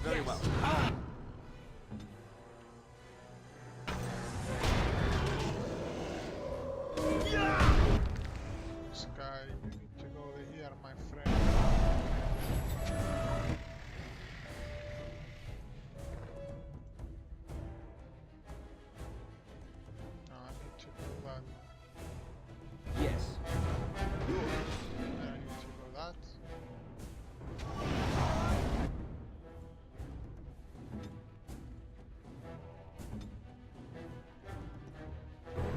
Very well. This guy, you need to go over here, my friend. No, I need to do that. Yes. And then I need to go that.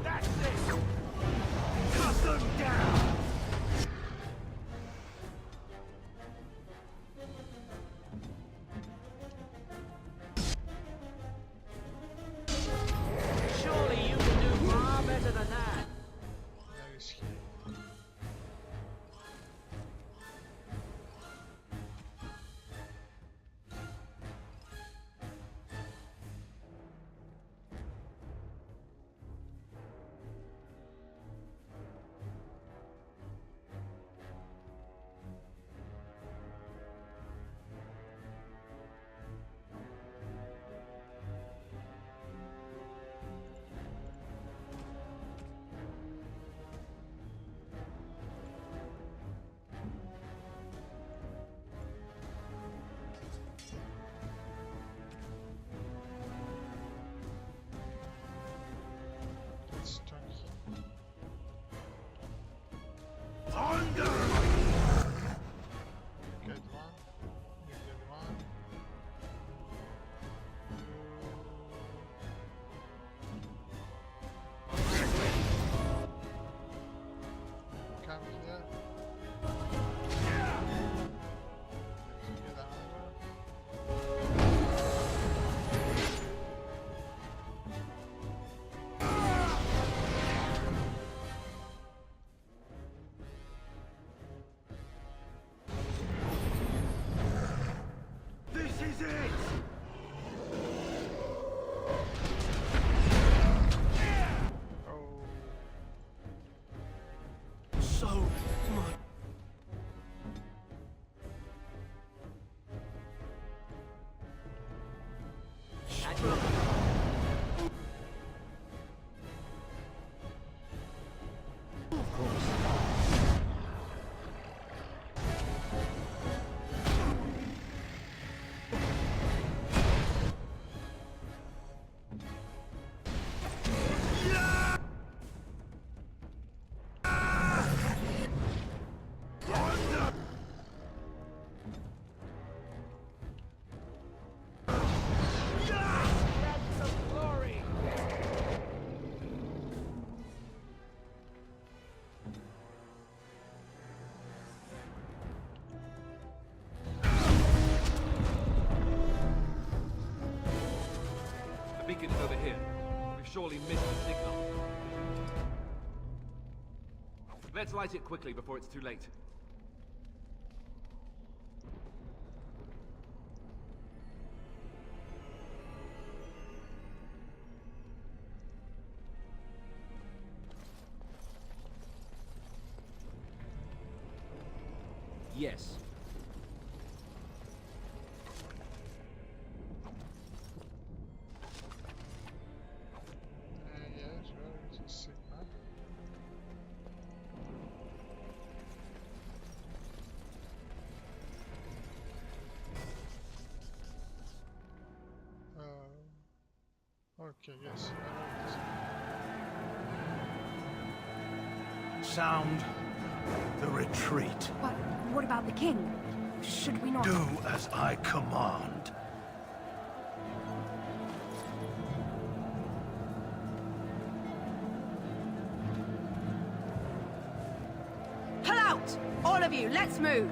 That's it! Cut them down! Surely you can do far better than that. Where is he? Let's turn here. Thunder! Get one. You get one. Come here. Get another. This is it! Oh. So much. Of course. The beacon is over here. We've surely missed the signal. Let's light it quickly before it's too late. Yes. Yes, where is the signal? Okay, yes. Sound the retreat. But what about the king? Should we not... Do as I command. Pull out! All of you, let's move!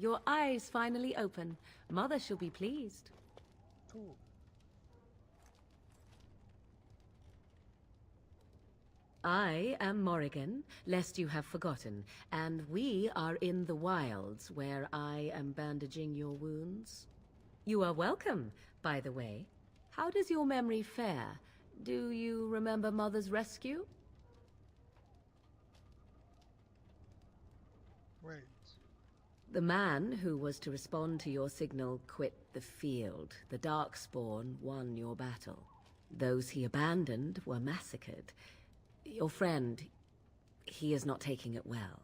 your eyes finally open. Mother shall be pleased. Cool. I am Morrigan, lest you have forgotten, and we are in the wilds where I am bandaging your wounds. You are welcome, by the way. How does your memory fare? Do you remember Mother's rescue? Wait. The man who was to respond to your signal quit the field. The Darkspawn won your battle. Those he abandoned were massacred. Your friend, he is not taking it well.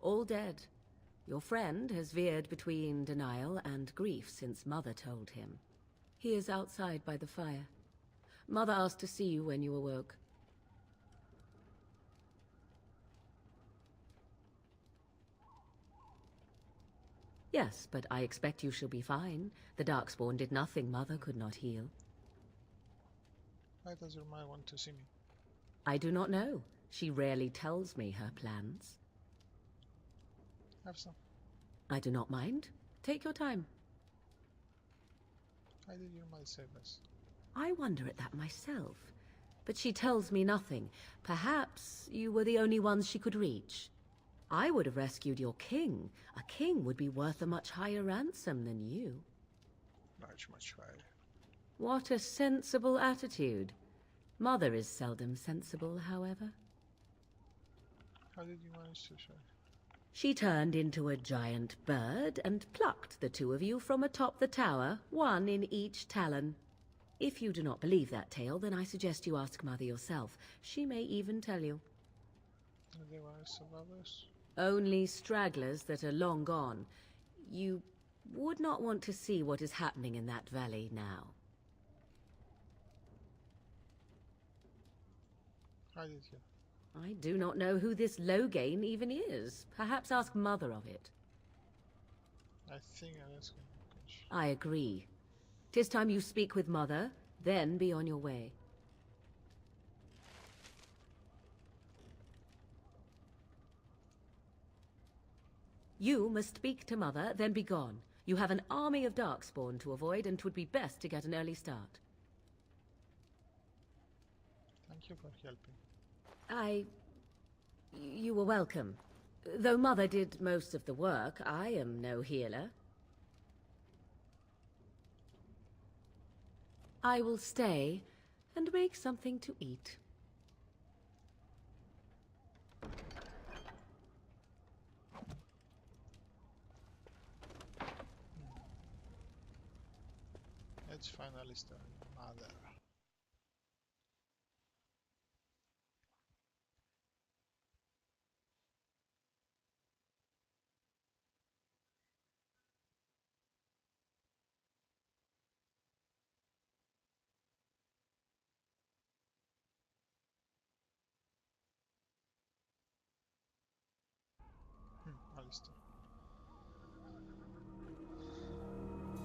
All dead. Your friend has veered between denial and grief since Mother told him. He is outside by the fire. Mother asked to see you when you awoke. Yes, but I expect you shall be fine. The Darkspawn did nothing Mother could not heal. Why does your mother want to see me? I do not know. She rarely tells me her plans. Have some. I do not mind. Take your time. Why did your mother save us? I wonder at that myself. But she tells me nothing. Perhaps you were the only ones she could reach. I would have rescued your king. A king would be worth a much higher ransom than you. Much higher. What a sensible attitude. Mother is seldom sensible, however. How did you manage to show? She turned into a giant bird and plucked the two of you from atop the tower, one in each talon. If you do not believe that tale, then I suggest you ask Mother yourself. She may even tell you. Are there were survivors? Only stragglers that are long gone. You would not want to see what is happening in that valley now. How did you? I do not know who this Loghain even is. Perhaps ask Mother of it. I think I asked him. I agree. 'Tis time you speak with Mother, then be on your way. You must speak to Mother, then be gone. You have an army of Darkspawn to avoid, and 'twould be best to get an early start. Thank you for helping. You were welcome. Though Mother did most of the work, I am no healer. I will stay and make something to eat. Let's finally start. Mother. Alistair.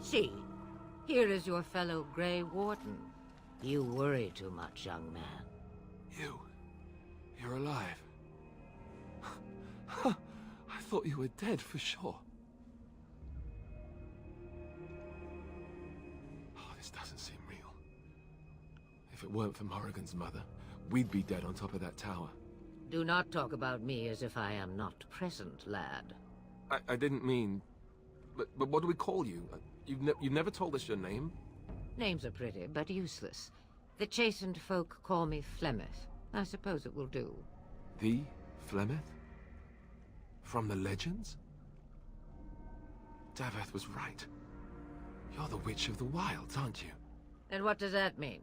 See, here is your fellow Grey Warden. You worry too much, young man. You're alive. I thought you were dead for sure. Oh, this doesn't seem real. If it weren't for Morrigan's mother, we'd be dead on top of that tower. Do not talk about me as if I am not present, lad. I didn't mean... But what do we call you? You've never told us your name? Names are pretty, but useless. The chastened folk call me Flemeth. I suppose it will do. The Flemeth? From the legends? Daveth was right. You're the Witch of the Wilds, aren't you? And what does that mean?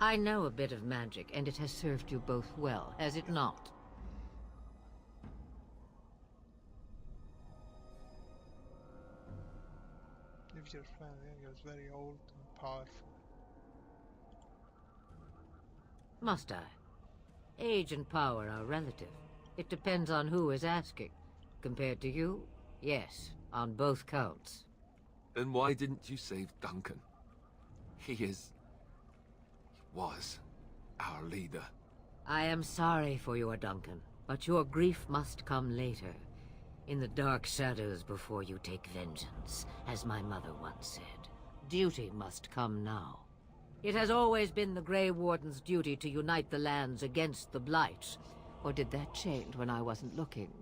I know a bit of magic, and it has served you both well, has it not? If your friend is very old and powerful. Must I? Age and power are relative. It depends on who is asking. Compared to you, yes, on both counts. Then why didn't you save Duncan? He was our leader. I am sorry for your Duncan. But your grief must come later, in the dark shadows before you take vengeance, as my mother once said. Duty must come now. It has always been the Grey Warden's duty to unite the lands against the Blight. Or did that change when I wasn't looking?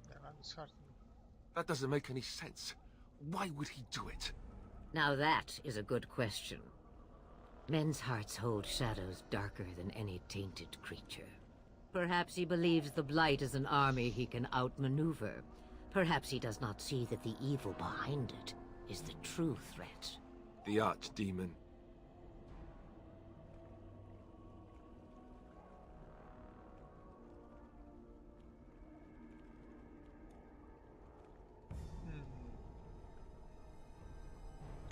Yeah, I'm certain. That doesn't make any sense. Why would he do it? Now that is a good question. Men's hearts hold shadows darker than any tainted creature. Perhaps he believes the Blight is an army he can outmaneuver. Perhaps he does not see that the evil behind it is the true threat. The Archdemon.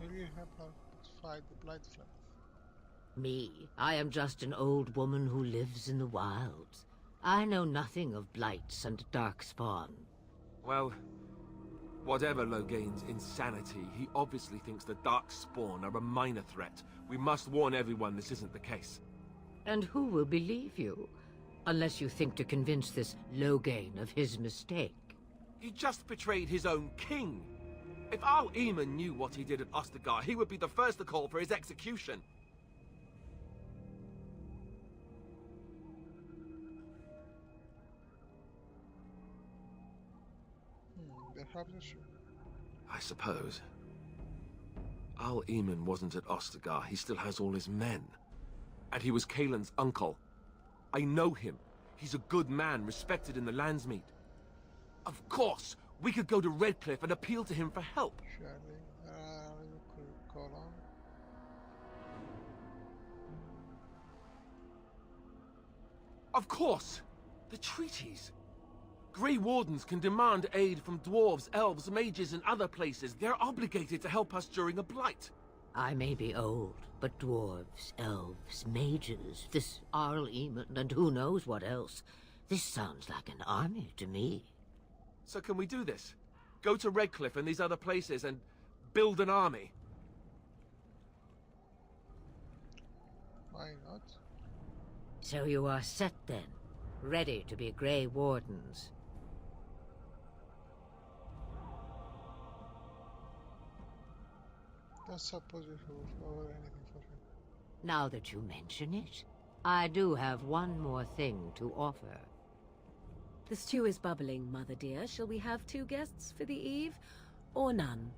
Will you help us fight the Blight Flame? Me? I am just an old woman who lives in the wilds. I know nothing of blights and darkspawn. Well, whatever Logain's insanity, he obviously thinks the Darkspawn are a minor threat. We must warn everyone this isn't the case. And who will believe you? Unless you think to convince this Logain of his mistake. He just betrayed his own king. If our Eamon knew what he did at Ostagar, he would be the first to call for his execution. Perhaps I should. I suppose. Al Eamon wasn't at Ostagar. He still has all his men. And he was Kaelin's uncle. I know him. He's a good man, respected in the Landsmeet. Of course, we could go to Redcliffe and appeal to him for help. Surely, you could call on. Of course! The treaties! Grey Wardens can demand aid from dwarves, elves, mages, and other places. They're obligated to help us during a blight. I may be old, but dwarves, elves, mages, this Arl Eamon, and who knows what else. This sounds like an army to me. So can we do this? Go to Redcliffe and these other places and build an army? Why not? So you are set then, ready to be Grey Wardens. Don't suppose we should over anything for him. Now that you mention it, I do have one more thing to offer. The stew is bubbling, Mother dear. Shall we have 2 guests for the eve, or none?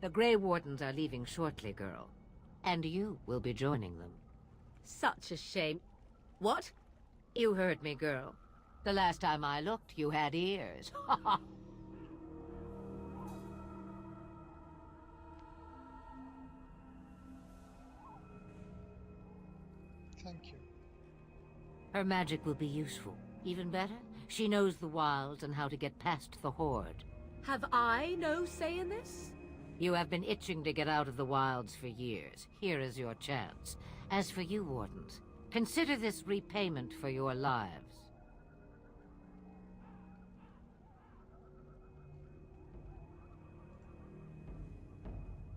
The Grey Wardens are leaving shortly, girl. And you will be joining them. Such a shame. What? You heard me, girl. The last time I looked, you had ears. Thank you. Her magic will be useful. Even better, she knows the wilds and how to get past the Horde. Have I no say in this? You have been itching to get out of the wilds for years. Here is your chance. As for you, Wardens, consider this repayment for your lives.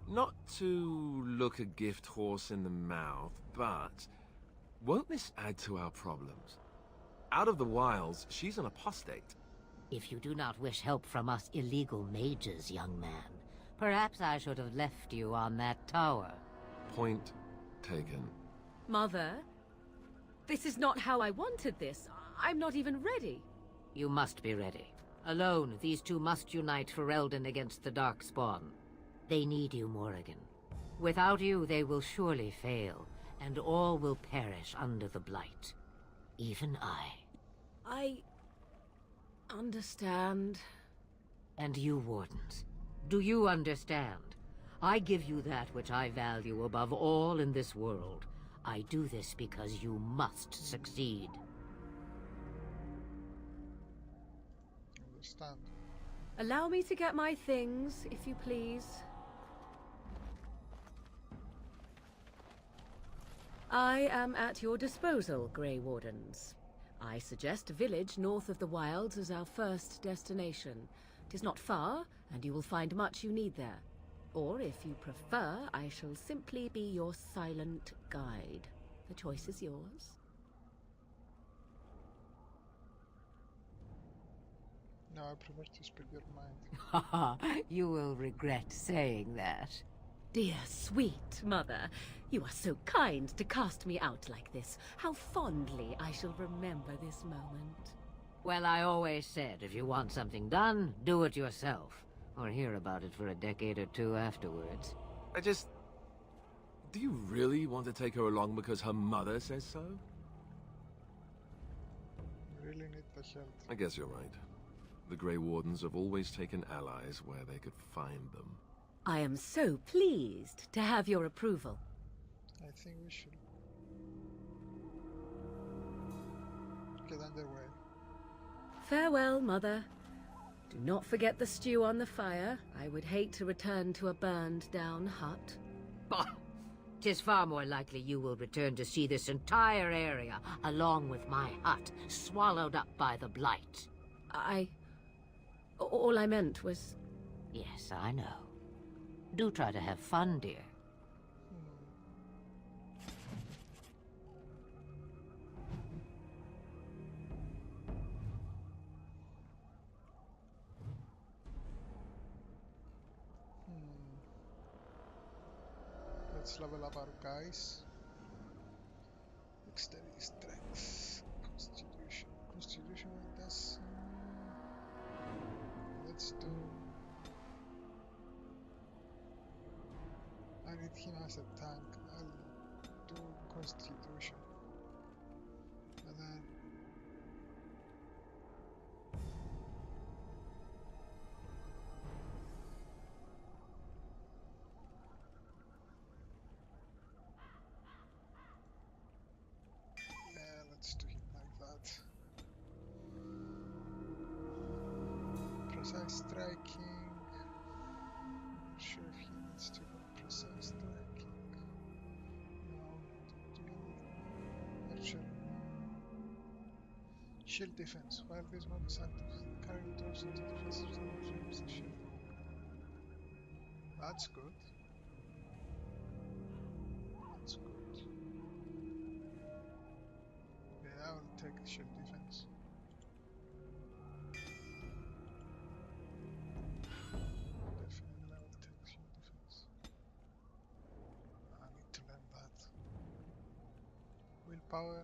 Not to look a gift horse in the mouth, but won't this add to our problems? Out of the wilds, she's an apostate. If you do not wish help from us illegal mages, young man, perhaps I should have left you on that tower. Point taken. Mother, this is not how I wanted this. I'm not even ready. You must be ready. Alone, these two must unite for Eldon against the Darkspawn. They need you, Morrigan. Without you, they will surely fail, and all will perish under the Blight. Even I understand. And you, Wardens, do you understand? I give you that which I value above all in this world. I do this because you must succeed. Understand. Allow me to get my things, if you please. I am at your disposal, Grey Wardens. I suggest a village north of the wilds as our first destination. 'Tis not far, and you will find much you need there. Or, if you prefer, I shall simply be your silent guide. The choice is yours. No, I prefer to speak your mind. You will regret saying that. Dear sweet mother, you are so kind to cast me out like this. How fondly I shall remember this moment. Well, I always said, if you want something done, do it yourself. Or hear about it for a decade or two afterwards. Do you really want to take her along because her mother says so? Really need the help. I guess you're right. The Grey Wardens have always taken allies where they could find them. I am so pleased to have your approval. I think we should get underway. Farewell, mother. Do not forget the stew on the fire. I would hate to return to a burned-down hut. Bah! 'Tis far more likely you will return to see this entire area, along with my hut, swallowed up by the blight. All I meant was... Yes, I know. Do try to have fun, dear. Let's level up our guys. Dexterity, strength, constitution. Constitution does. Let's do. I need him as a tank. I'll do constitution. And then. Let's do him like that. Precise striking. Not sure if he needs to go precise striking. No, not sure. Shield defense. While this mode is active, the character drops into defensive zone use the shield. That's good. That's good. I will take shield defense. Definitely I will take shield defense. I need to learn that. Willpower